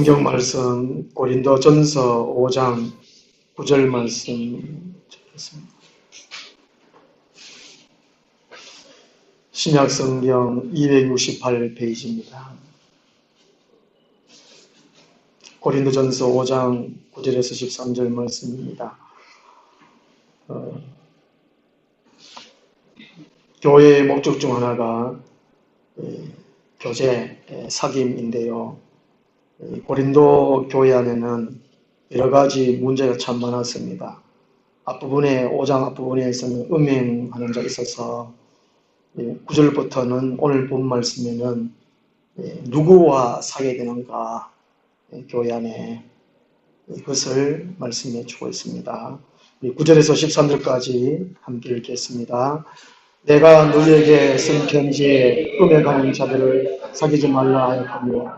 성경 말씀 고린도전서 5장 9절 말씀 듣겠습니다. 신약 성경 268페이지입니다. 고린도전서 5장 9절에서 13절 말씀입니다. 교회의 목적 중 하나가 교제, 사귐인데요. 고린도 교회 안에는 여러 가지 문제가 참 많았습니다. 앞부분에 5장 앞부분에서는 음행하는 자가 있어서 9절부터는 오늘 본 말씀에는 누구와 사귀어야 되는가 교회 안에 이것을 말씀해 주고 있습니다. 9절에서 13절까지 함께 읽겠습니다. 내가 너희에게 쓴 편지에 음행하는 자들을 사귀지 말라 하였으므로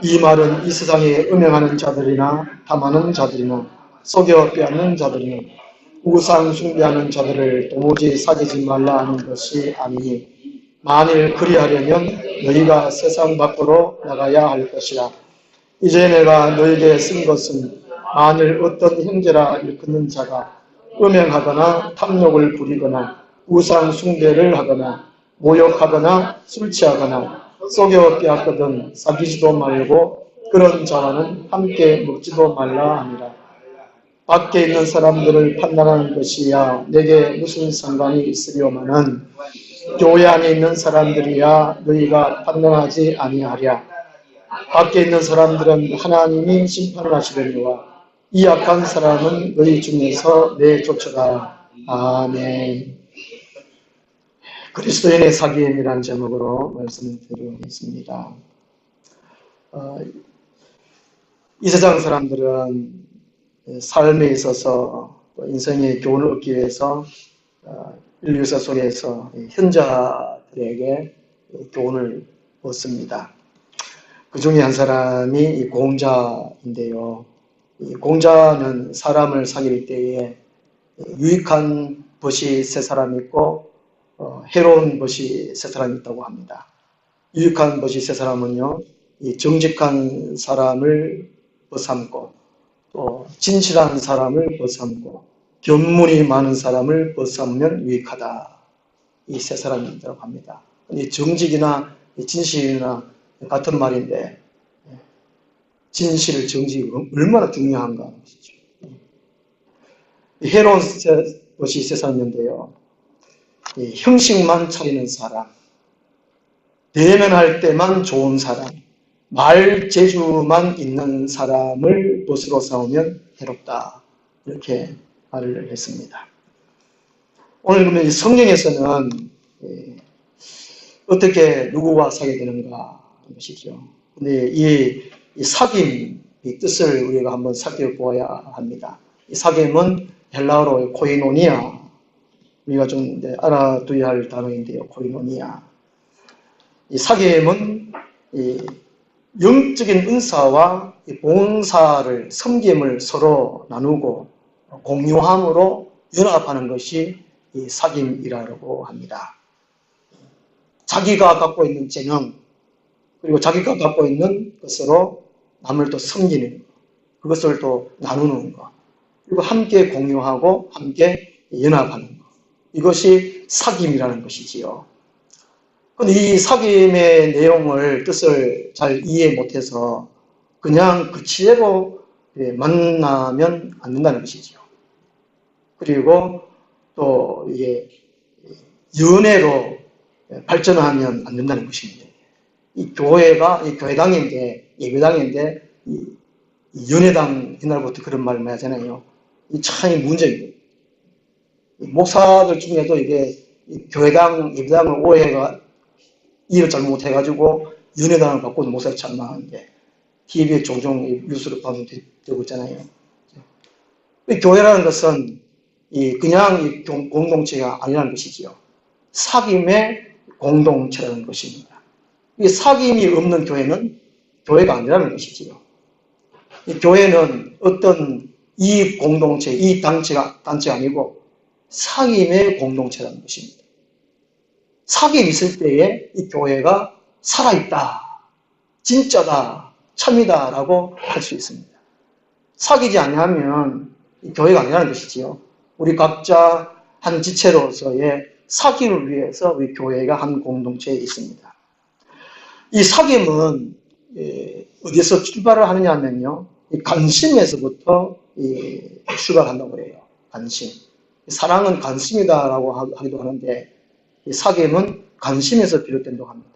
이 말은 이 세상에 음행하는 자들이나 탐하는 자들이나 속여 빼앗는 자들이나 우상 숭배하는 자들을 도무지 사귀지 말라 하는 것이 아니니 만일 그리하려면 너희가 세상 밖으로 나가야 할 것이라. 이제 내가 너희에게 쓴 것은 만일 어떤 형제라 일컫는 자가 음행하거나 탐욕을 부리거나 우상 숭배를 하거나 모욕하거나 술 취하거나 속여 빼앗거든 사귀지도 말고 그런 자와는 함께 먹지도 말라 하니라. 밖에 있는 사람들을 판단하는 것이야 내게 무슨 상관이 있으려마는 교회 안에 있는 사람들이야 너희가 판단하지 아니하랴. 밖에 있는 사람들은 하나님이 심판을 하시려니와 이 악한 사람은 너희 중에서 내쫓아라. 아멘. 그리스도인의 사귐이라는 제목으로 말씀을 드리겠습니다. 이 세상 사람들은 삶에 있어서 인생의 교훈을 얻기 위해서 인류사 속에서 현자들에게 교훈을 얻습니다. 그 중에 한 사람이 공자인데요. 이 공자는 사람을 사귈 때에 유익한 벗이 세 사람 있고 해로운 벗이 세 사람이 있다고 합니다. 유익한 벗이 세 사람은요, 이 정직한 사람을 벗삼고 또 진실한 사람을 벗삼고 견문이 많은 사람을 벗삼으면 유익하다. 이 세 사람이라고 합니다. 이 정직이나 진실이나 같은 말인데 진실, 정직이 얼마나 중요한가 보시죠. 해로운 것이 세 사람인데요. 형식만 차리는 사람, 대면할 때만 좋은 사람, 말 재주만 있는 사람을 벗으로 삼으면 해롭다. 이렇게 말을 했습니다. 오늘 그러면 이 성경에서는 어떻게 누구와 사귀어야 되는가 하는 것이죠. 근데 이 사귐의 뜻을 우리가 한번 살펴보아야 합니다. 이 사귐은 헬라어로 코이노니아, 우리가 좀 알아둬야 할 단어인데요. 코이노니아. 이 사귐은 이 영적인 은사와 봉사를, 섬김을 서로 나누고 공유함으로 연합하는 것이 이 사귐이라고 합니다. 자기가 갖고 있는 재능, 그리고 자기가 갖고 있는 것으로 남을 또 섬기는 것, 그것을 또 나누는 것, 그리고 함께 공유하고 함께 연합하는 것. 이것이 사귐이라는 것이지요. 그런데 이 사귐의 내용을, 뜻을 잘 이해 못해서 그냥 그 지혜로 만나면 안 된다는 것이지요. 그리고 또 이게 연애로 발전하면 안 된다는 것입니다. 이 교회가, 이 교회당인데, 예배당인데, 이 연애당, 옛날부터 그런 말을 많이 하잖아요. 이 참 문제입니다. 목사들 중에도 이게 교회당, 예배당을 오해가 이해를 잘못해가지고 연애당을 바꾸는 목사가 참 많은데 TV에 종종 뉴스로 방송되고 있잖아요. 교회라는 것은 그냥 공동체가 아니라는 것이지요. 사귐의 공동체라는 것입니다. 이 사귐이 없는 교회는 교회가 아니라는 것이지요. 이 교회는 어떤 이 공동체, 이 단체가 아니고 사귐의 공동체라는 것입니다. 사귐이 있을 때에 이 교회가 살아있다, 진짜다, 참이다라고 할 수 있습니다. 사귀지 않으면 교회가 아니라는 것이지요. 우리 각자 한 지체로서의 사귐을 위해서 우리 교회가 한 공동체에 있습니다. 이 사귐은 어디서 출발을 하느냐면요, 관심에서부터 출발한다고 해요. 관심. 사랑은 관심이다라고 하기도 하는데, 사귐은 관심에서 비롯된다고 합니다.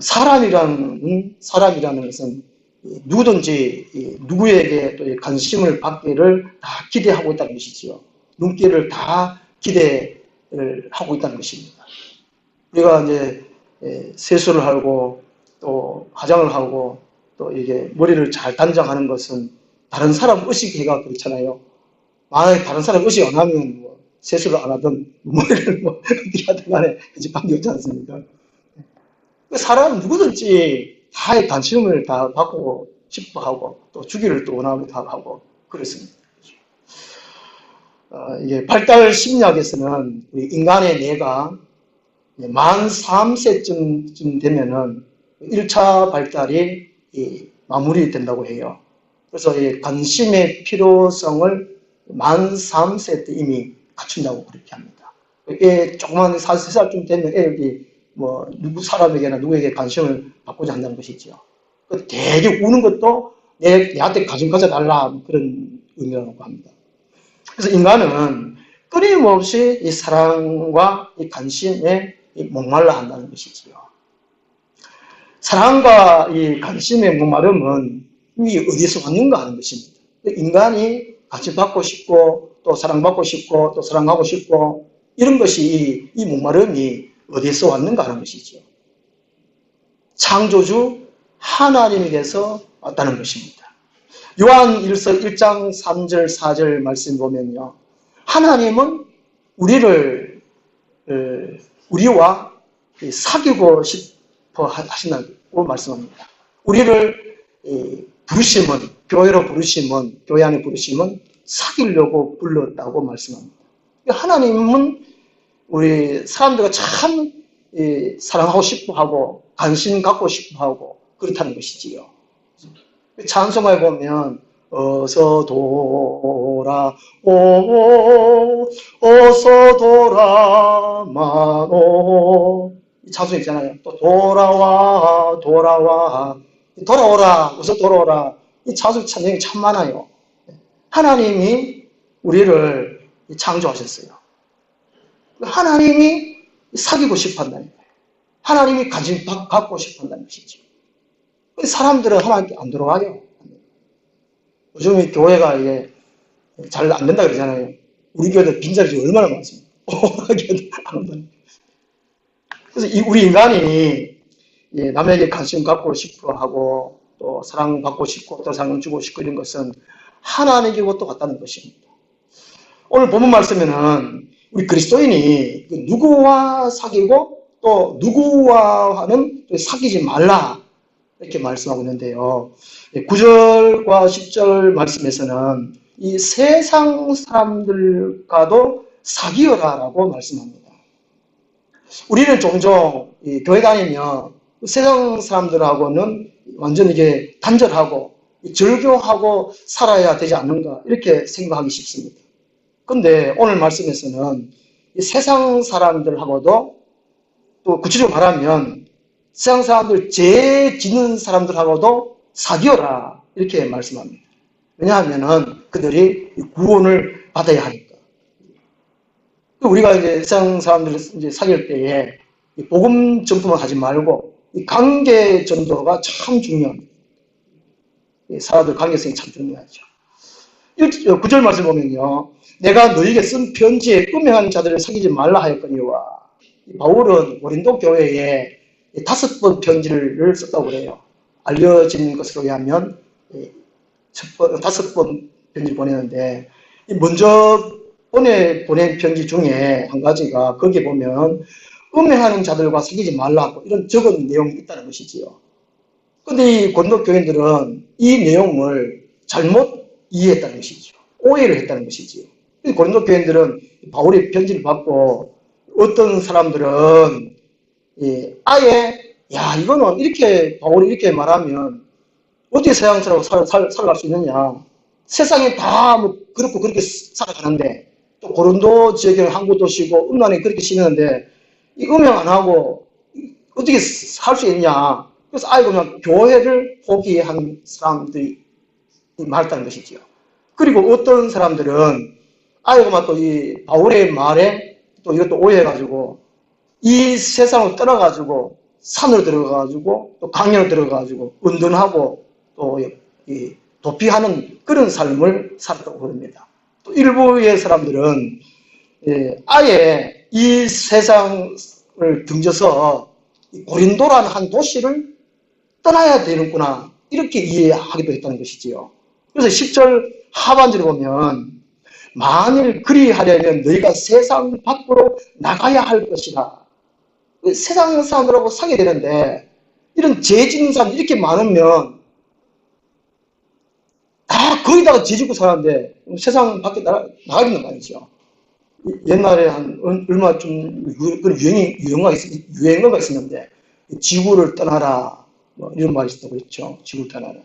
사람이라는 것은 누구든지 누구에게 또 관심을 받기를 다 기대하고 있다는 것이지요. 눈길을 다 기대를 하고 있다는 것입니다. 우리가 이제 세수를 하고 또 화장을 하고 또 이게 머리를 잘 단장하는 것은 다른 사람 의식해가 그렇잖아요. 만약에 다른 사람 의식 안 하면 뭐 세수를 안 하든 머리를 뭐 어떻게 하든 간에 이제 관계없지 않습니까? 사람은 누구든지 다의 관심을 다 받고 싶어 하고 또 주기를 또 원하기도 하고 그렇습니다. 이게 발달 심리학에서는 우리 인간의 뇌가 만 3세쯤 되면은 1차 발달이 마무리된다고 해요. 그래서 이 관심의 필요성을 만 3세 때 이미 갖춘다고 그렇게 합니다. 애 조그만 3살쯤 되면 애기 뭐 누구 사람에게나 누구에게 관심을 받고자 한다는 것이죠. 되게 우는 것도 내한테 관심 가져달라 그런 의미라고 합니다. 그래서 인간은 끊임없이 이 사랑과 이 관심에 목말라 한다는 것이지요. 사랑과 이 관심의 목마름은 이게 어디서 왔는가 하는 것입니다. 인간이 관심 받고 싶고 또 사랑받고 싶고 또 사랑하고 싶고 이런 것이 이 목마름이 어디서 왔는가 하는 것이죠. 창조주 하나님에게서 왔다는 것입니다. 요한 1서 1장 3절 4절 말씀 보면요. 하나님은 우리와 사귀고 싶어 하신다고 말씀합니다. 우리를 부르심은, 교회로 부르심은, 교회 안에 부르심은 사귀려고 불렀다고 말씀합니다. 하나님은 우리 사람들과 참 사랑하고 싶어 하고 관심 갖고 싶어 하고 그렇다는 것이지요. 찬송가에 보면 어서 돌아오 어서 돌아마오 이 찬송 있잖아요. 또 돌아오라 어서 돌아오라 이 찬송 찬양이 참 많아요. 하나님이 우리를 창조하셨어요. 하나님이 사귀고 싶어 한다는 거예요. 하나님이 관심 갖고 싶어 한다는 것이죠. 사람들은 하나님께 안 들어가요. 요즘 이 교회가 이게 잘 안 된다 그러잖아요. 우리 교회도 빈자리 얼마나 많습니까? 그래서 우리 인간이 남에게 관심 갖고 싶어 하고 또 사랑받고 싶고 또 사랑 주고 싶고 이런 것은 하나님에게도 같다는 것입니다. 오늘 본문 말씀에는 우리 그리스도인이 누구와 사귀고 또 누구와는 사귀지 말라 이렇게 말씀하고 있는데요. 9절과 10절 말씀에서는 이 세상 사람들과도 사귀어라라고 말씀합니다. 우리는 종종 교회 다니면 세상 사람들하고는 완전히 이게 단절하고 절교하고 살아야 되지 않는가 이렇게 생각하기 쉽습니다. 그런데 오늘 말씀에서는 이 세상 사람들하고도 또 구체적으로 말하면 세상 사람들 죄 짓는 사람들하고도 사귀어라 이렇게 말씀합니다. 왜냐하면은 그들이 구원을 받아야 하니까. 우리가 이제 세상 사람들을 이제 사귈 때에 복음 전도만 하지 말고 이 관계 전도가 참 중요합니다. 사람들 관계성이 참 중요하죠. 9절 말씀 보면요. 내가 너에게 쓴 편지에 음행한 자들을 사귀지 말라 하였거니와 바울은 고린도 교회에 5번 편지를 썼다고 그래요. 알려진 것으로 의하면 5번 편지를 보내는데 먼저 보낸 편지 중에 한 가지가 거기에 보면 음행하는 자들과 사귀지 말라고 이런 적은 내용이 있다는 것이지요. 그런데 이 고린도 교인들은 이 내용을 잘못 이해했다는 것이죠. 오해를 했다는 것이지요. 고린도 교인들은 바울의 편지를 받고 어떤 사람들은 아예 야, 이거는 이렇게, 바울이 이렇게 말하면 어떻게 세상 사람으로 살아갈 수 있느냐. 세상에 다 뭐 그렇고 그렇게 살아가는데, 또 고린도 지역에는 항구 도시고 음란에 그렇게 심했는데, 이 음행 안 하고 어떻게 살 수 있냐. 그래서 아예 그냥 교회를 포기한 사람들이 많았다는 것이지요. 그리고 어떤 사람들은 아예 그만 또 이 바울의 말에 또 이것도 오해해가지고 이 세상을 떠나가지고 산으로 들어가가지고 또 강연을 들어가가지고 은둔하고 또 이 도피하는 그런 삶을 살았다고 그럽니다. 또 일부의 사람들은 아예 이 세상을 등져서 고린도라는 한 도시를 떠나야 되는구나 이렇게 이해하기도 했다는 것이지요. 그래서 10절 하반절에 보면 만일 그리하려면 너희가 세상 밖으로 나가야 할 것이다. 세상 사람들하고 사게 되는데 이런 죄 짓는 사람 이렇게 많으면 다 거기다가 죄 짓고 사는데 세상 밖에 나가겠는 거 아니죠. 옛날에 한 얼마 좀 그런 유행어가 있었는데 지구를 떠나라 뭐 이런 말이 있었다고 했죠. 지구를 떠나라.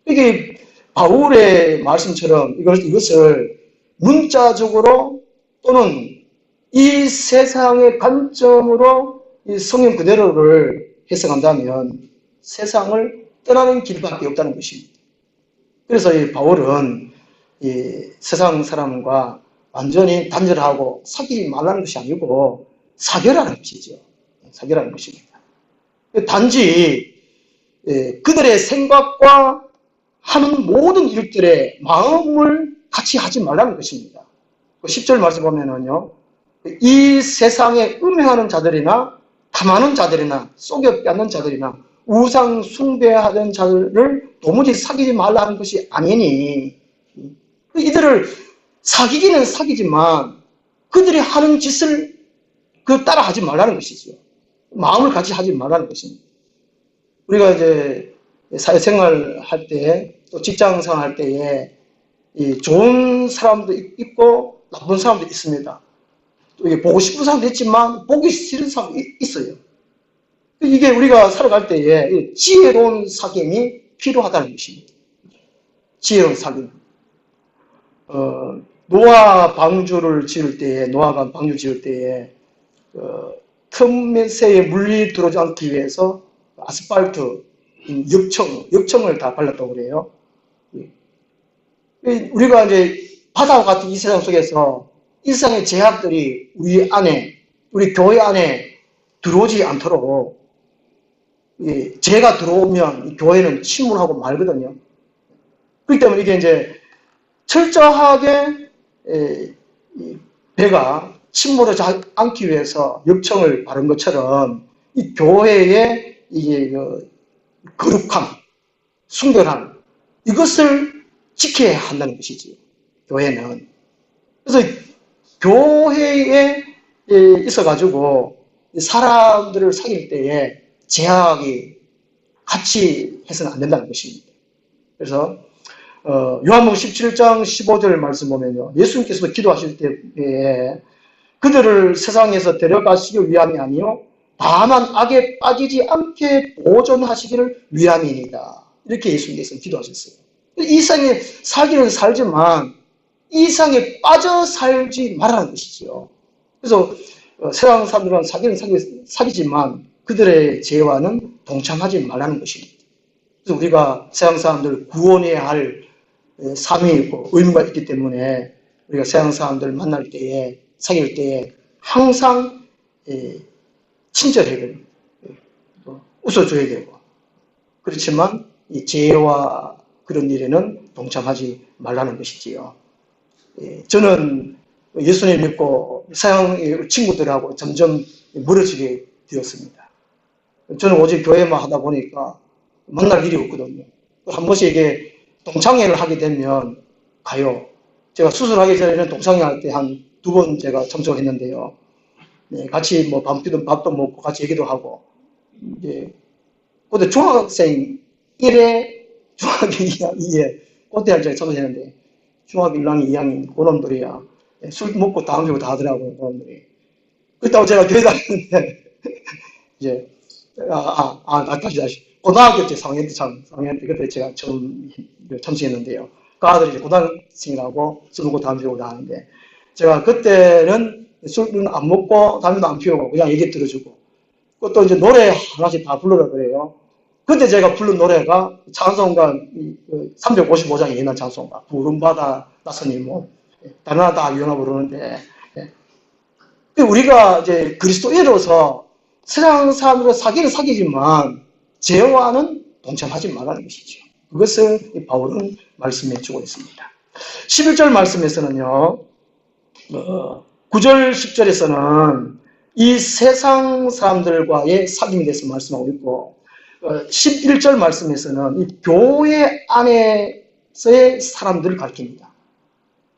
이게 바울의 말씀처럼 이것을 문자적으로 또는 이 세상의 관점으로 이 성경 그대로를 해석한다면 세상을 떠나는 길밖에 없다는 것입니다. 그래서 이 바울은 이 세상 사람과 완전히 단절하고 사귀지 말라는 것이 아니고 사귀라는 것이죠. 사귀라는 것입니다. 단지 그들의 생각과 하는 모든 일들의 마음을 같이 하지 말라는 것입니다. 10절 말씀 보면은요, 이 세상에 음행하는 자들이나 탐하는 자들이나 속여 빼앗는 자들이나 우상 숭배하는 자들을 도무지 사귀지 말라는 것이 아니니 이들을 사귀기는 사귀지만 그들이 하는 짓을 따라 하지 말라는 것이죠. 마음을 같이 하지 말라는 것입니다. 우리가 이제 사회생활 할 때, 또 직장생활 할 때에 좋은 사람도 있고 나쁜 사람도 있습니다. 또 이게 보고 싶은 사람도 있지만 보기 싫은 사람도 있어요. 이게 우리가 살아갈 때에 지혜로운 사귐이 필요하다는 것입니다. 지혜로운 사귐. 노아가 방주 지을 때에 틈새에 물이 들어오지 않기 위해서 아스팔트, 역청을 다 발랐다고 그래요. 우리가 이제 바다와 같은 이 세상 속에서 이 세상의 제약들이 우리 교회 안에 들어오지 않도록 죄가 들어오면 교회는 침몰하고 말거든요. 그렇기 때문에 이게 이제 철저하게 배가 침몰하지 않기 위해서 역청을 바른 것처럼 이 교회의 이게 거룩함, 순결함 이것을 지켜야 한다는 것이지. 교회는. 그래서 교회에 있어가지고 사람들을 사귈 때에 제약이 같이 해서는 안 된다는 것입니다. 그래서 요한복음 17장 15절 말씀 보면요. 예수님께서도 기도하실 때에 그들을 세상에서 데려가시기 위함이 아니요 다만 악에 빠지지 않게 보존하시기를 위함이니이다. 이렇게 예수님께서 기도하셨어요. 이 세상에 살기는 살지만 이 세상에 빠져 살지 말라는 것이지요. 그래서 세상 사람들은 사귀는 사귀지만 그들의 죄와는 동참하지 말라는 것입니다. 그래서 우리가 세상 사람들을 구원해야 할 사명이 있고 의무가 있기 때문에 우리가 세상 사람들을 만날 때에 사귈 때에 항상 친절해야 되고 웃어줘야 되고 그렇지만 이 죄와 그런 일에는 동참하지 말라는 것이지요. 저는 예수님 믿고 서양 친구들하고 점점 멀어지게 되었습니다. 저는 오직 교회만 하다 보니까 만날 일이 없거든요. 한 번씩 이게 동창회를 하게 되면 가요. 제가 수술하기 전에는 동창회 할 때 한 2번 제가 참석했는데요. 같이 뭐 밥도 먹고 같이 얘기도 하고. 그때 중학생 1회, 중학교 2회, 그때 한 적에 참석했는데 중학교 1학년, 2학년 그놈들이야. 술 먹고 다음 주고 다 하더라고요, 그놈들이. 그렇다고 제가 교회 다니는데 이제 다시. 고등학교 때 4학년 때 4학년 때 그때 제가 처음 참석했는데요. 그 아들이 이제 고등학생이라고 술 먹고 담배 피우고 하는데 제가 그때는 술은 안 먹고 담배도 안 피우고 그냥 얘기 들어주고 또 이제 노래 하나씩 다 불러라 그래요. 그때 제가 부른 노래가 찬송가 355장에 있는 찬송가 부름받아 나서니 뭐 다른 나라 다 유연하 부르는데 우리가 이제 그리스도인으로서 세상 사람들과 사귀는 사귀지만 죄와는 동참하지 말라는 것이죠. 그것을 바울은 말씀해 주고 있습니다. 11절 말씀에서는요. 9절 10절에서는 이 세상 사람들과의 사귐에 대해서 말씀하고 있고 11절 말씀에서는 이 교회 안에서의 사람들을 가르칩니다.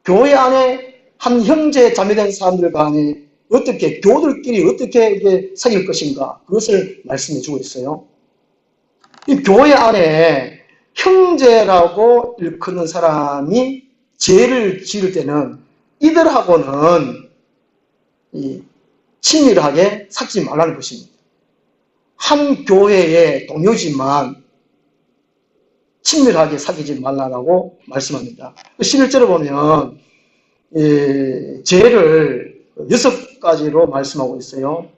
교회 안에 한 형제 자매된 사람들 간에 어떻게 교들끼리 어떻게 이게 사귈 것인가 그것을 말씀해 주고 있어요. 이 교회 안에 형제라고 일컫는 사람이 죄를 지을 때는 이들하고는 친밀하게 사귀지 말라는 것입니다. 한 교회의 동료지만 친밀하게 사귀지 말라고 말씀합니다. 11절에 보면 죄를 6가지로 말씀하고 있어요.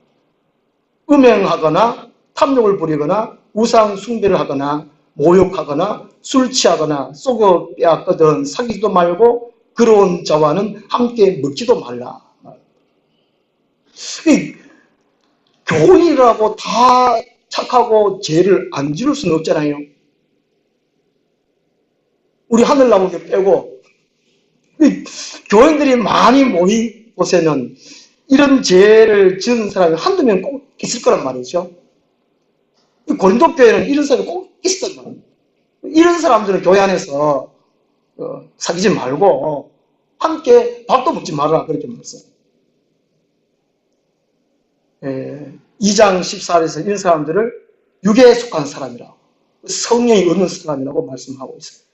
음행하거나 탐욕을 부리거나 우상 숭배를 하거나 모욕하거나 술 취하거나 속여 빼앗거든 사귀지도 말고 그런 자와는 함께 먹지도 말라. 교인이라고 다 착하고 죄를 안 지을 수는 없잖아요. 우리 하늘나무게 빼고 교인들이 많이 모인 곳에는 이런 죄를 지은 사람이 한두 명 꼭 있을 거란 말이죠. 고린도 교회는 이런 사람이 꼭 있었단 말이에요. 이런 사람들은 교회 안에서 사귀지 말고 함께 밥도 먹지 말아라 그렇게 말했어요. 2장 14절에서 이런 사람들을 육에 속한 사람이라고 성령이 없는 사람이라고 말씀하고 있어요.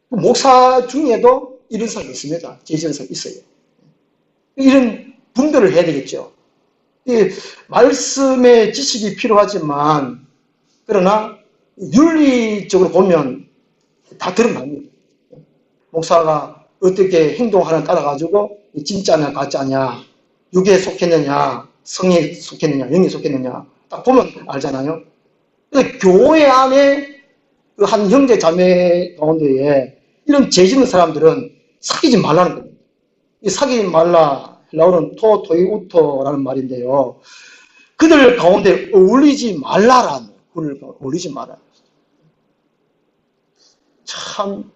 목사 중에도 이런 사람이 있습니다. 죄지은 사람이 있어요. 이런 분별을 해야 되겠죠. 말씀의 지식이 필요하지만 그러나 윤리적으로 보면 다 드러납니다. 목사가 어떻게 행동하는 따라가지고 진짜냐 가짜냐 육에 속했느냐 성에 속했느냐 영에 속했느냐 딱 보면 알잖아요. 그래서 교회 안에 그 한 형제 자매 가운데에 이런 죄 짓는 사람들은 사귀지 말라는 겁니다. 이 사귀지 말라 헬라어는 토이우토라는 말인데요. 그들 가운데 어울리지 말라라는 그들 어울리지 말라. 참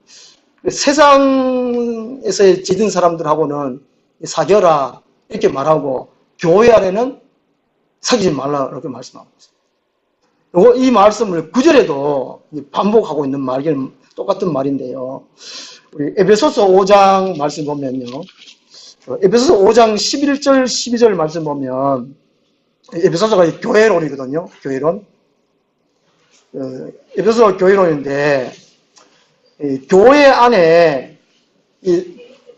세상에서의 죄진 사람들하고는 사겨라 이렇게 말하고 교회 안에는 사귀지 말라 이렇게 말씀하고 있어요. 이 말씀을 9절에도 반복하고 있는 말이 똑같은 말인데요. 우리 에베소서 5장 말씀 보면요. 에베소서 5장 11절 12절 말씀 보면 에베소서가 교회론이거든요. 교회론. 에베소서 교회론인데 교회 안에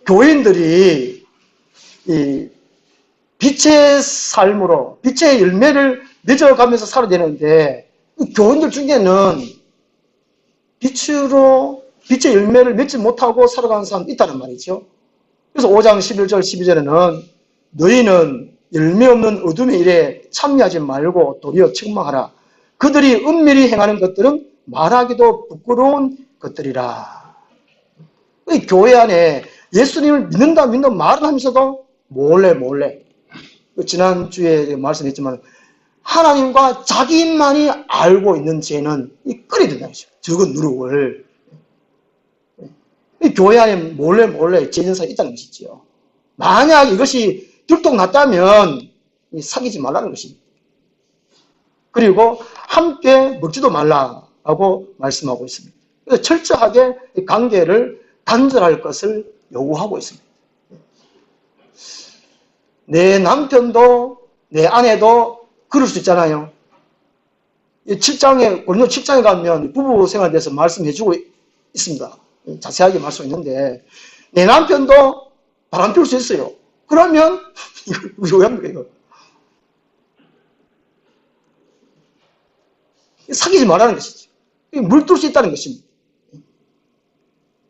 교인들이 빛의 삶으로 빛의 열매를 맺어가면서 살아야 되는데 교인들 중에는 빛의 열매를 맺지 못하고 살아가는 사람도 있다는 말이죠. 그래서 5장 11절 12절에는 너희는 열매 없는 어둠의 일에 참여하지 말고 도리어 책망하라. 그들이 은밀히 행하는 것들은 말하기도 부끄러운 것들이라. 교회 안에 예수님을 믿는다 말을 하면서도 몰래 지난주에 말씀했지만 하나님과 자기만이 알고 있는 죄는 끊어야 된다는 것이죠. 적은 누룩을. 교회 안에 몰래 죄 짓는 사람이 있다는 것이죠. 만약 이것이 들통났다면 사귀지 말라는 것입니다. 그리고 함께 먹지도 말라라고 말씀하고 있습니다. 그래서 철저하게 관계를 단절할 것을 요구하고 있습니다. 내 남편도 내 아내도 그럴 수 있잖아요. 고린도 7장에 가면 부부 생활에 대해서 말씀해주고 있습니다. 자세하게 말씀했는데 내 남편도 바람 피울 수 있어요. 그러면 이거 왜 합니까 이거? 사귀지 말라는 것이죠. 물들 수 있다는 것입니다.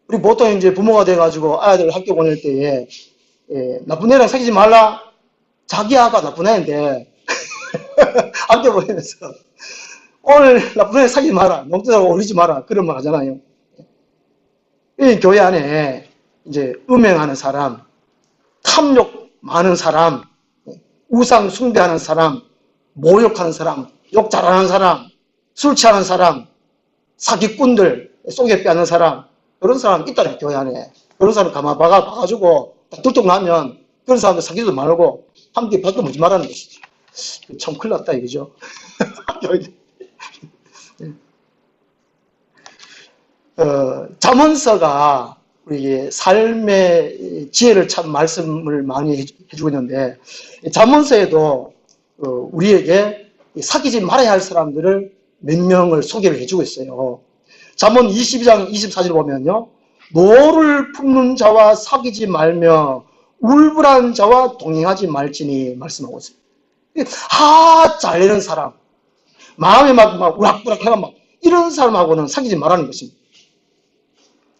우리 보통 이제 부모가 돼가지고 아이들 학교 보낼 때에 나쁜 애랑 사귀지 말라. 자기 아가 나쁜 애인데 학교 보내면서 오늘 나쁜 애 사귀지 마라. 농태사고 올리지 마라. 그런 말 하잖아요. 이 교회 안에 이제 음행하는 사람, 탐욕 많은 사람, 우상 숭배하는 사람, 모욕하는 사람, 욕 잘하는 사람, 술 취하는 사람, 사기꾼들, 속에 빼는 사람, 그런 사람 있다네, 교회 안에. 그런 사람 가만 봐가지고, 들통 나면, 그런 사람들 사귀지도 말고, 함께 밥도 먹지 말라는 것이죠. 참 큰일 났다, 이거죠. 잠언서가 우리 삶의 지혜를 참 말씀을 많이 해주고 있는데, 잠언서에도 우리에게 사귀지 말아야 할 사람들을 몇 명을 소개를 해주고 있어요. 잠언 22장 24절 보면요. 노를 품는 자와 사귀지 말며 울불한 자와 동행하지 말지니 말씀하고 있어요. 잘 되는 사람, 마음이 막 우락부락해가 막 이런 사람하고는 사귀지 말라는 것입니다.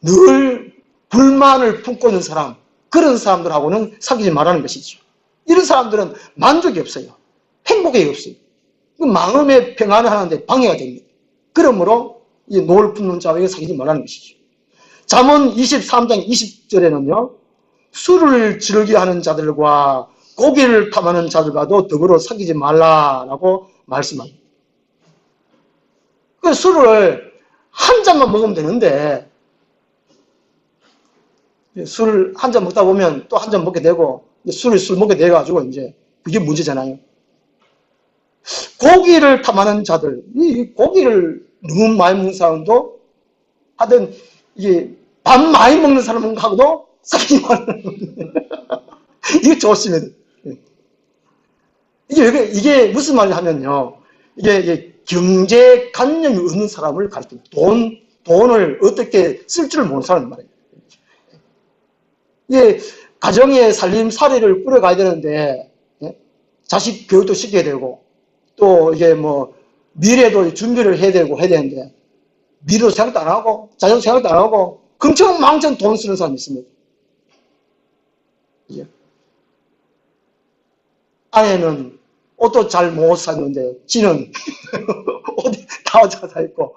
늘 불만을 품고 있는 사람, 그런 사람들하고는 사귀지 말라는 것이죠. 이런 사람들은 만족이 없어요. 행복이 없어요. 마음의 평안을 하는데 방해가 됩니다. 그러므로 이 노를 품는 자에게 사귀지 말라는 것이죠. 잠언 23장 20절에는요. 술을 즐겨하는 자들과 고기를 탐하는 자들과도 더불어 사귀지 말라라고 말씀합니다. 그 술을 한 잔만 먹으면 되는데 술 한 잔 먹다 보면 또 한 잔 먹게 되고 술 먹게 돼가지고 이제 그게 문제잖아요. 고기를 탐하는 자들, 이 고기를 너무 많이 먹는 사람도 하여튼 이게 밥 많이 먹는 사람하고도 사귀지 말라는 이거 조심해야 돼. 이게 무슨 말이냐 하면요. 이게 경제관념이 없는 사람을 가르칩니다. 돈을 어떻게 쓸 줄을 모르는 사람 말이에요. 이게 가정의 살림살이를 꾸려가야 되는데 자식 교육도 시켜야 되고 또 이게 뭐 미래도 준비를 해야 되는데 미래도 생각도 안 하고 자녀도 생각도 안 하고 금청망청 돈 쓰는 사람이 있습니다. 아내는 옷도 잘 못 샀는데 지는 옷 다 사 입고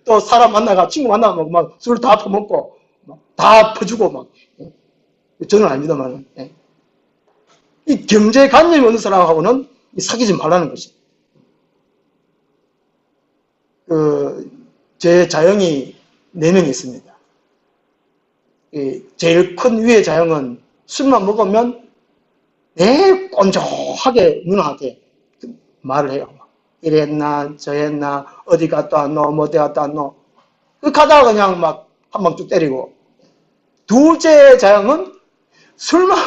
또 사람 만나가 친구 만나면 막 술 다 퍼먹고 다 퍼주고 막 저는 아닙니다만 이 경제관념이 없는 사람하고는 사귀지 말라는 것이. 제 자형이 4명이 있습니다. 제일 큰 위의 자형은 술만 먹으면 매일 꼰조하게 누나한테 말을 해요. 이랬나 저랬나 어디 갔다 왔노 뭐 어디 갔다 왔노. 가다가 그냥 막 한 방 쭉 때리고. 둘째 자형은 술만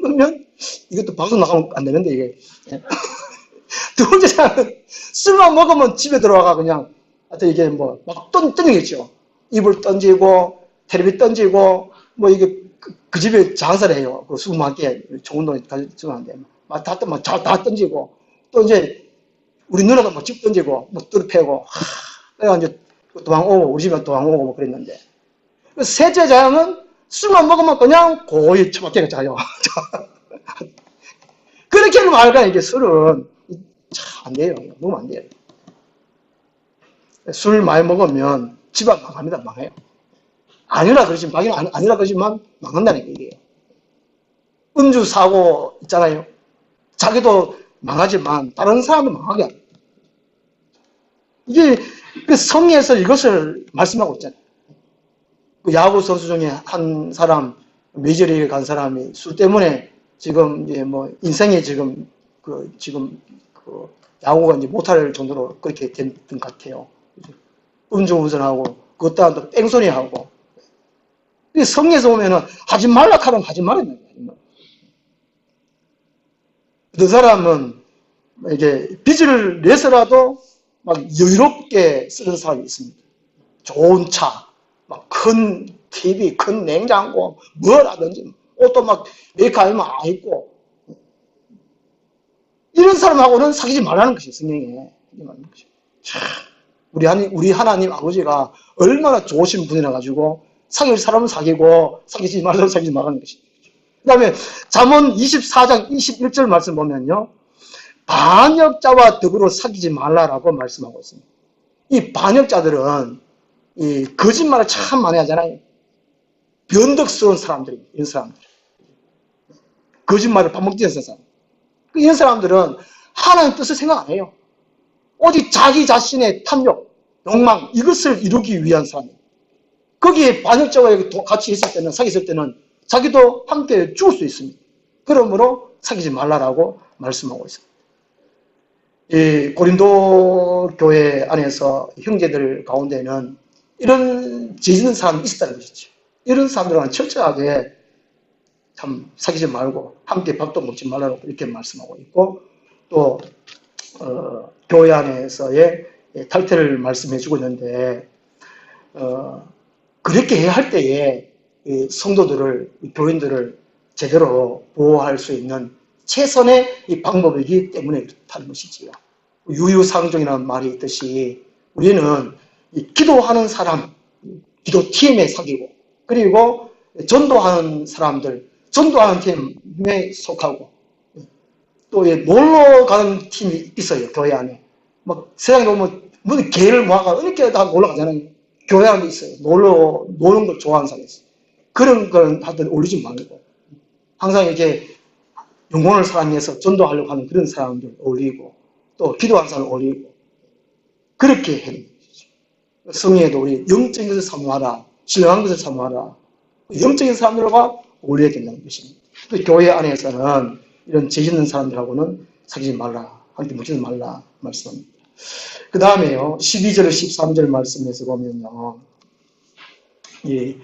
먹으면 이것도 방송 나가면 안 되는데 이게 둘째 자형은 술만 먹으면 집에 들어와가 그냥 하여튼 이게 뭐 막 던지겠죠. 이불 던지고 텔레비 던지고 뭐 이게 그 집에 장사를 해요. 그 수많게 좋은 돈이 가져가는데 다 던지고 또 이제 우리 누나가 막 집 던지고 뭐 뚫어 패고 내가 이제 도망 오고 우리 집에 도망 오고 뭐 그랬는데 셋째 자형은 술만 먹으면 그냥 고이 처박게 자요. 그렇게 하면 알까 이게 술은 참 안 돼요. 너무 안 돼요. 술 많이 먹으면 집안 망합니다. 망해요. 아니라 그러지만 망한다는 얘기예요. 음주 사고 있잖아요. 자기도 망하지만 다른 사람도 망하게 합니다. 이게 성에서 이것을 말씀하고 있잖아요. 그 야구 선수 중에 한 사람 메이저리그 간 사람이 술 때문에 지금 이제 뭐 인생이 지금 야구가 이제 못할 정도로 그렇게 된 것 같아요. 음주운전하고 그것도 안 돼 뺑소니하고 성에서 보면은 하지 말라 하면 하지 말아야 그 사람은 이게 빚을 내서라도 막 여유롭게 쓰는 사람이 있습니다. 좋은 차, 막 큰 TV, 큰 냉장고, 뭐라든지 옷도 막 메이크업만 안 입고 이런 사람하고는 사귀지 말라는 것이 성경에. 우리 하나님 아버지가 얼마나 좋으신 분이라 가지고 사귈 사람은 사귀고 사귀지 말라고 사귀지 말라는 것이. 그 다음에 잠언 24장 21절 말씀 보면요. 반역자와 더불어 사귀지 말라라고 말씀하고 있습니다. 이 반역자들은 이 거짓말을 참 많이 하잖아요. 변덕스러운 사람들입니다. 이런 사람들. 거짓말을 반복되는 사람. 이런 사람들은 하나님 뜻을 생각 안 해요. 오직 자기 자신의 탐욕, 욕망 이것을 이루기 위한 사람이에요. 거기에 반역자와 같이 있을 때는 사귀었을 때는 자기도 함께 죽을 수 있습니다. 그러므로 사귀지 말라라고 말씀하고 있습니다. 이 고린도 교회 안에서 형제들 가운데는 이런 죄 짓는 사람이 있었다는 것이죠. 이런 사람들은 철저하게 참 사귀지 말고 함께 밥도 먹지 말라고 이렇게 말씀하고 있고 또 교회 안에서의 탈퇴를 말씀해 주고 있는데 그렇게 해야 할 때에 성도들을 교인들을 제대로 보호할 수 있는 최선의 이 방법이기 때문에 그렇다는 것이지요. 유유상종이라는 말이 있듯이 우리는 이 기도하는 사람, 기도팀에 사귀고 그리고 전도하는 사람들, 전도하는 팀에 속하고 또 놀러 가는 팀이 있어요. 교회 안에. 막 세상에 보면 무슨 개를 모아가 어느 게 다 놀러 가잖아요. 교회 안에 있어요. 노는 걸 좋아하는 사람이 있어요. 그런 걸 하여튼 올리지 말고 항상 이렇게 영혼을 사랑해서 전도하려고 하는 그런 사람들 올리고 또 기도하는 사람을 올리고 그렇게 해야 되는 것이죠. 성의에도 우리 영적인 것을 사모하라. 신령한 것을 사모하라. 영적인 사람들과 올려야 된다는 것입니다. 또 교회 안에서는 이런 죄 짓는 사람들하고는 사귀지 말라. 함께 묻지는 말라 말씀합니다. 그 다음에요. 12절, 13절 말씀에서 보면요. 이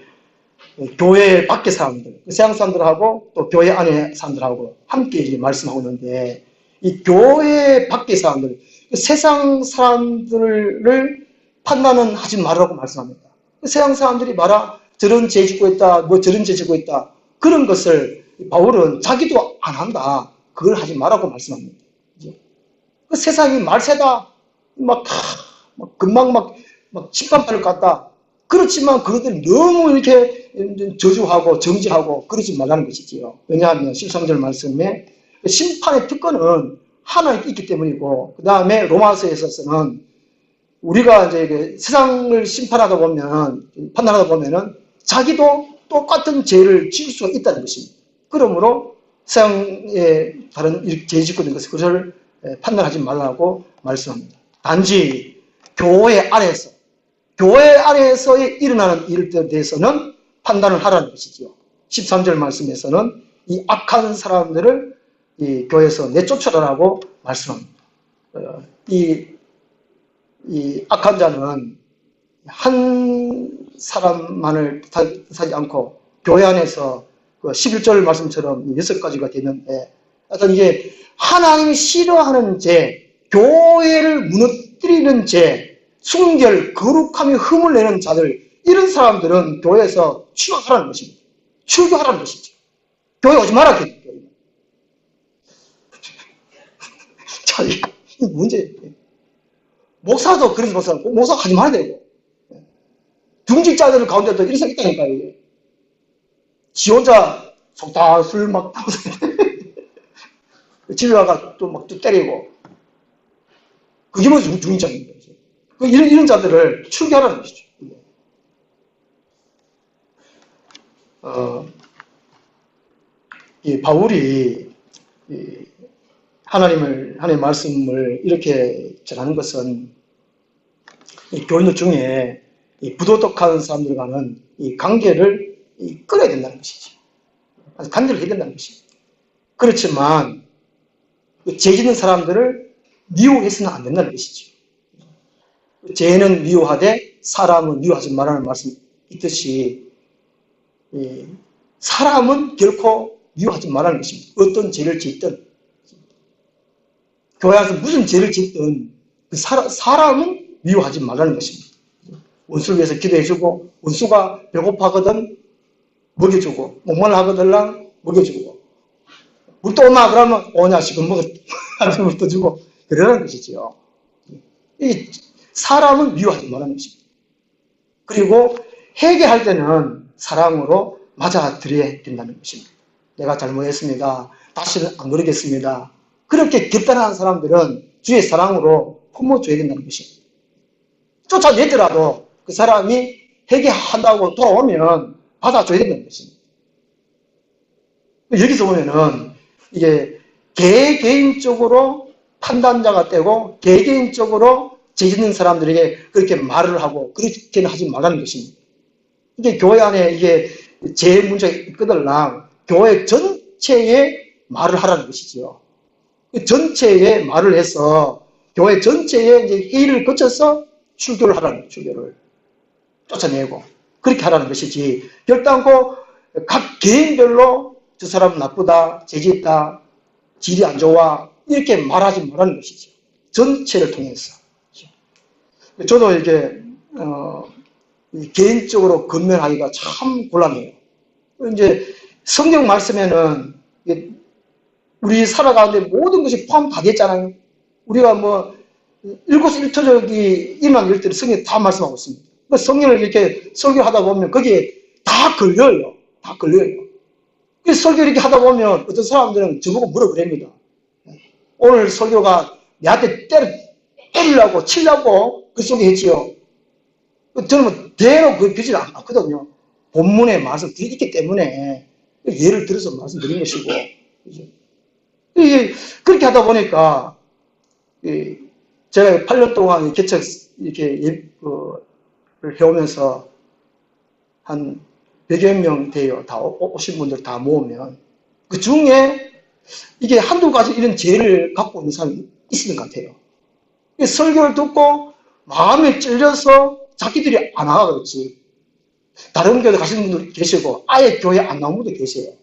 교회 밖의 사람들, 세상 사람들하고 또 교회 안의 사람들하고 함께 이제 말씀하고 있는데 이 교회 밖의 사람들, 세상 사람들을 판단은 하지 말라고 말씀합니다. 세상 사람들이 말아 저런 죄 짓고 있다, 뭐 저런 죄 짓고 있다 그런 것을 바울은 자기도 안 한다. 그걸 하지 말라고 말씀합니다. 그 세상이 말세다. 막 금방 막 침판팔 같다. 그렇지만 그것들 너무 이렇게 저주하고 정지하고 그러지 말라는 것이지요. 왜냐하면 13절 말씀에 심판의 특권은 하나님께 있기 때문이고 그 다음에 로마서에 있어서는 우리가 이제 세상을 심판하다 보면 판단하다 보면은 자기도 똑같은 죄를 지을 수가 있다는 것입니다. 그러므로 세상에 다른 죄 짓고 있는 것을 판단하지 말라고 말씀합니다. 단지 교회 안에서의 일어나는 일들에 대해서는 판단을 하라는 것이지요. 13절 말씀에서는 이 악한 사람들을 이 교회에서 내쫓으라고 말씀합니다. 이 악한 자는 한 사람만을 뜻하지 않고 교회 안에서 11절 말씀처럼 6가지가 되는데 어떤 이게 하나님이 싫어하는 죄, 교회를 무너뜨리는 죄, 순결, 거룩함이 흠을 내는 자들 이런 사람들은 교회에서 추격하라는 것입니다. 출교하라는 것이죠. 교회 오지 말았겠죠. 자, 이 문제. 목사도 그런 목사 하지 말아야 되고 중직자들 가운데도 이런 사람이 있다니까요. 이게. 지 혼자 속다 술 막 집에 와가 또 막 때리고 그게 뭐 중직자입니다. 이런 자들을 출교하라는 것이죠. 이 바울이 하나님의 말씀을 이렇게 전하는 것은 이 교인들 중에 이 부도덕한 사람들과는 이 관계를 끊어야 된다는 것이죠. 관계를 해야 된다는 것입니다. 그렇지만 죄 짓는 사람들을 미워해서는 안 된다는 것이죠. 죄는 미워하되 사람은 미워하지 말라는 말씀이 있듯이 사람은 결코 미워하지 말라는 것입니다. 어떤 죄를 짓든 교회 안에서 무슨 죄를 짓든 그 사람은 미워하지 말라는 것입니다. 원수를 위해서 기도해주고 원수가 배고파거든 먹여주고 목말라 하거든 먹여주고 물 또 오나 그러면 오냐 지금 먹어 물 떠주고 그러는 것이지요. 이 사람은 미워하지 말라는 것입니다. 그리고 회개할 때는 사랑으로 맞아들여야 된다는 것입니다. 내가 잘못했습니다. 다시는 안 그러겠습니다. 그렇게 결단하는 사람들은 주의 사랑으로 품어줘야 된다는 것입니다. 쫓아내더라도 그 사람이 회개한다고 돌아오면 받아줘야 된다는 것입니다. 여기서 보면은 이게 개개인적으로 판단자가 되고 개개인적으로 죄 짓는 사람들에게 그렇게 말을 하고 그렇게는 하지 말라는 것입니다. 이게 교회 안에 이게 죄 문제가 있거든요. 교회 전체에 말을 하라는 것이지요. 전체에 말을 해서 교회 전체에 이제 회의를 거쳐서 출교를 하라는 거예요. 출교를 쫓아내고 그렇게 하라는 것이지, 결단코 각 개인별로 저 사람은 나쁘다, 죄짓다, 질이 안 좋아 이렇게 말하지 말라는 것이죠. 전체를 통해서. 저도 이게 개인적으로 건면하기가 참 곤란해요. 이제 성경 말씀에는 우리 살아가는데 모든 것이 포함 다 됐잖아요. 우리가 뭐 일거수일투족이 임한 일들을 성경에 다 말씀하고 있습니다. 성경을 이렇게 설교하다 보면 거기에 다 걸려요. 다 걸려요. 그래서 설교 이렇게 하다 보면 어떤 사람들은 저보고 물어보랍니다. 오늘 설교가 내한테 때리려고 치려고 그 속에 했지요. 저는 대로 그 비질 않거든요. 본문에 말씀 드리기 때문에 예를 들어서 말씀드린 것이고, 이게 그렇게 하다 보니까 제가 8년 동안 개척 이렇게 해오면서 한 100여 명 돼요. 다 오신 분들 다 모으면 그 중에 이게 한두 가지 이런 죄를 갖고 있는 사람이 있는 것 같아요. 설교를 듣고 마음에 찔려서 자기들이 안 나가 그렇지. 다른 교회 가시는 분도 계시고 아예 교회 안 나온 분도 계세요.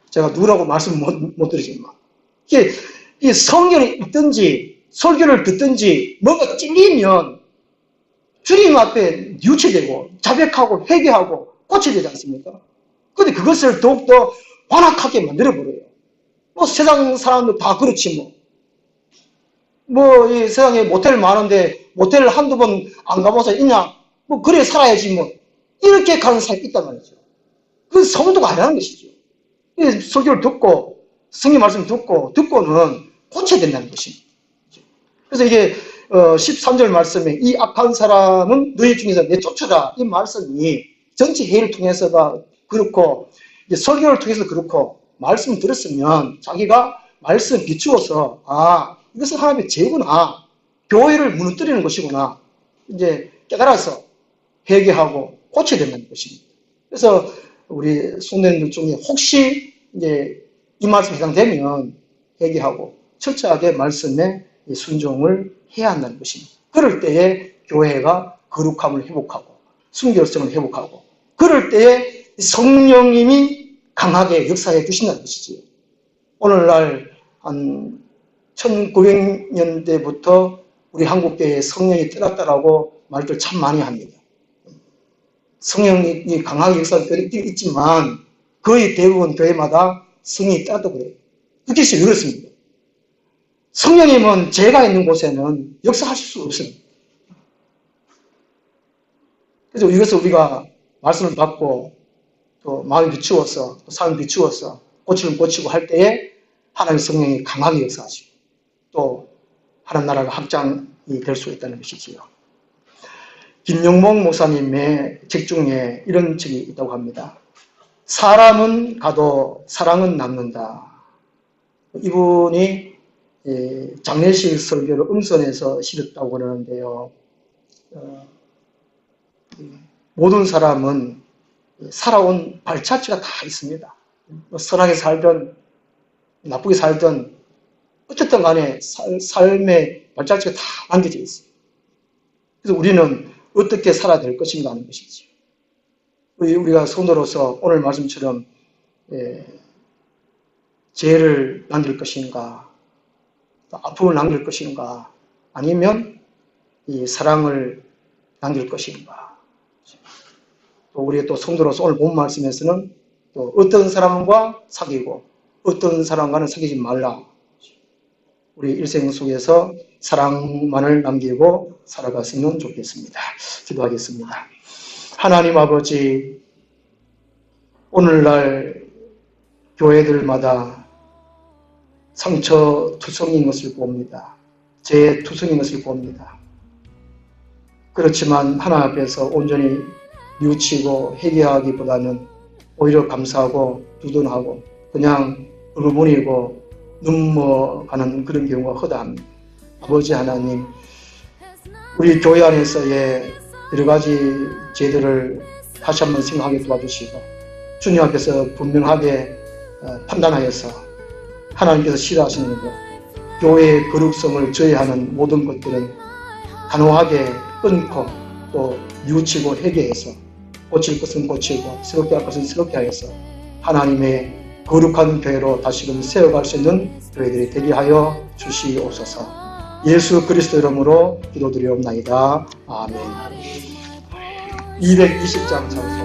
제가 누구라고 말씀 못 드리지만 이게 성경에 있든지 설교를 듣든지 뭔가 찔리면 주님 앞에 유치되고 자백하고 회개하고 고쳐야 되지 않습니까? 그런데 그것을 더욱더 완악하게 만들어버려요. 뭐 세상 사람들 다 그렇지 뭐. 뭐 이 세상에 모텔 많은데 모텔 한두 번 안 가봐서 있냐? 뭐 그래 살아야지 뭐. 이렇게 가는 사람이 있단 말이죠. 그건 성도가 아니라는 것이죠. 설교를 듣고 성경 말씀 듣고는 고쳐야 된다는 것입니다. 그래서 이게 13절 말씀에 이 악한 사람은 너희 중에서 내쫓아라 이 말씀이 전체 회의를 통해서가 그렇고 이제 설교를 통해서 그렇고 말씀을 들었으면 자기가 말씀 비추어서 이것은 하나님의 죄구나, 교회를 무너뜨리는 것이구나 이제 깨달아서 회개하고 고쳐야 된다는 것입니다. 그래서 우리 성도님들 중에 혹시 이제 이 말씀 해당되면 회개하고 철저하게 말씀에 순종을 해야 한다는 것입니다. 그럴 때에 교회가 거룩함을 회복하고 순결성을 회복하고 그럴 때에 성령님이 강하게 역사해 주신다는 것이지요. 오늘날 한 1900년대부터 우리 한국교회에 성령이 떠났다라고 말들 참 많이 합니다. 성령이 강하게 역사되어 있지만 거의 대부분 교회마다 성령이 떠났다고 그래요. 그것이 그렇습니다. 성령님은 죄가 있는 곳에는 역사하실 수 없습니다. 그래서 이것을 우리가 말씀을 받고 또 마음을 비추어서 또 삶을 비추어서 고치면 고치고 할 때에 하나님의 성령이 강하게 역사하시고 또 하나님 나라가 확장이 될 수 있다는 것이지요. 김용목 목사님의 책 중에 이런 책이 있다고 합니다. 사람은 가도 사랑은 남는다. 이분이 장례식 설교를 음선에서 실었다고 그러는데요. 모든 사람은 살아온 발자취가 다 있습니다. 선하게 살든 나쁘게 살든 어쨌든 간에 삶의 발자취가 다 남겨져 있어요. 그래서 우리는 어떻게 살아야 될 것인가 하는 것이죠. 우리가 성도로서 오늘 말씀처럼 죄를 남길 것인가, 아픔을 남길 것인가, 아니면 이 사랑을 남길 것인가. 또 우리가 또 성도로서 오늘 본 말씀에서는 또 어떤 사람과 사귀고 어떤 사람과는 사귀지 말라. 우리 일생 속에서 사랑만을 남기고 살아갔으면 좋겠습니다. 기도하겠습니다. 하나님 아버지, 오늘날 교회들마다 상처투성인 것을 봅니다. 재투성인 것을 봅니다. 그렇지만 하나님 앞에서 온전히 뉘우치고 회개하기보다는 오히려 감사하고 두둔하고 그냥 의문이고 넘어가는 그런 경우가 허다합니다. 아버지 하나님, 우리 교회 안에서의 여러 가지 죄들을 다시 한번 생각하게 도와주시고 주님 앞에서 분명하게 판단하여서 하나님께서 싫어하시는 것, 교회의 거룩성을 저해하는 모든 것들은 단호하게 끊고 또 뉘우치고 회개해서 고칠 것은 고치고 새롭게 할 것은 새롭게 하여서 하나님의 거룩한 교회로 다시금 세워갈 수 있는 교회들이 되게 하여 주시옵소서. 예수 그리스도 이름으로 기도드리옵나이다. 아멘. 220장 찬송.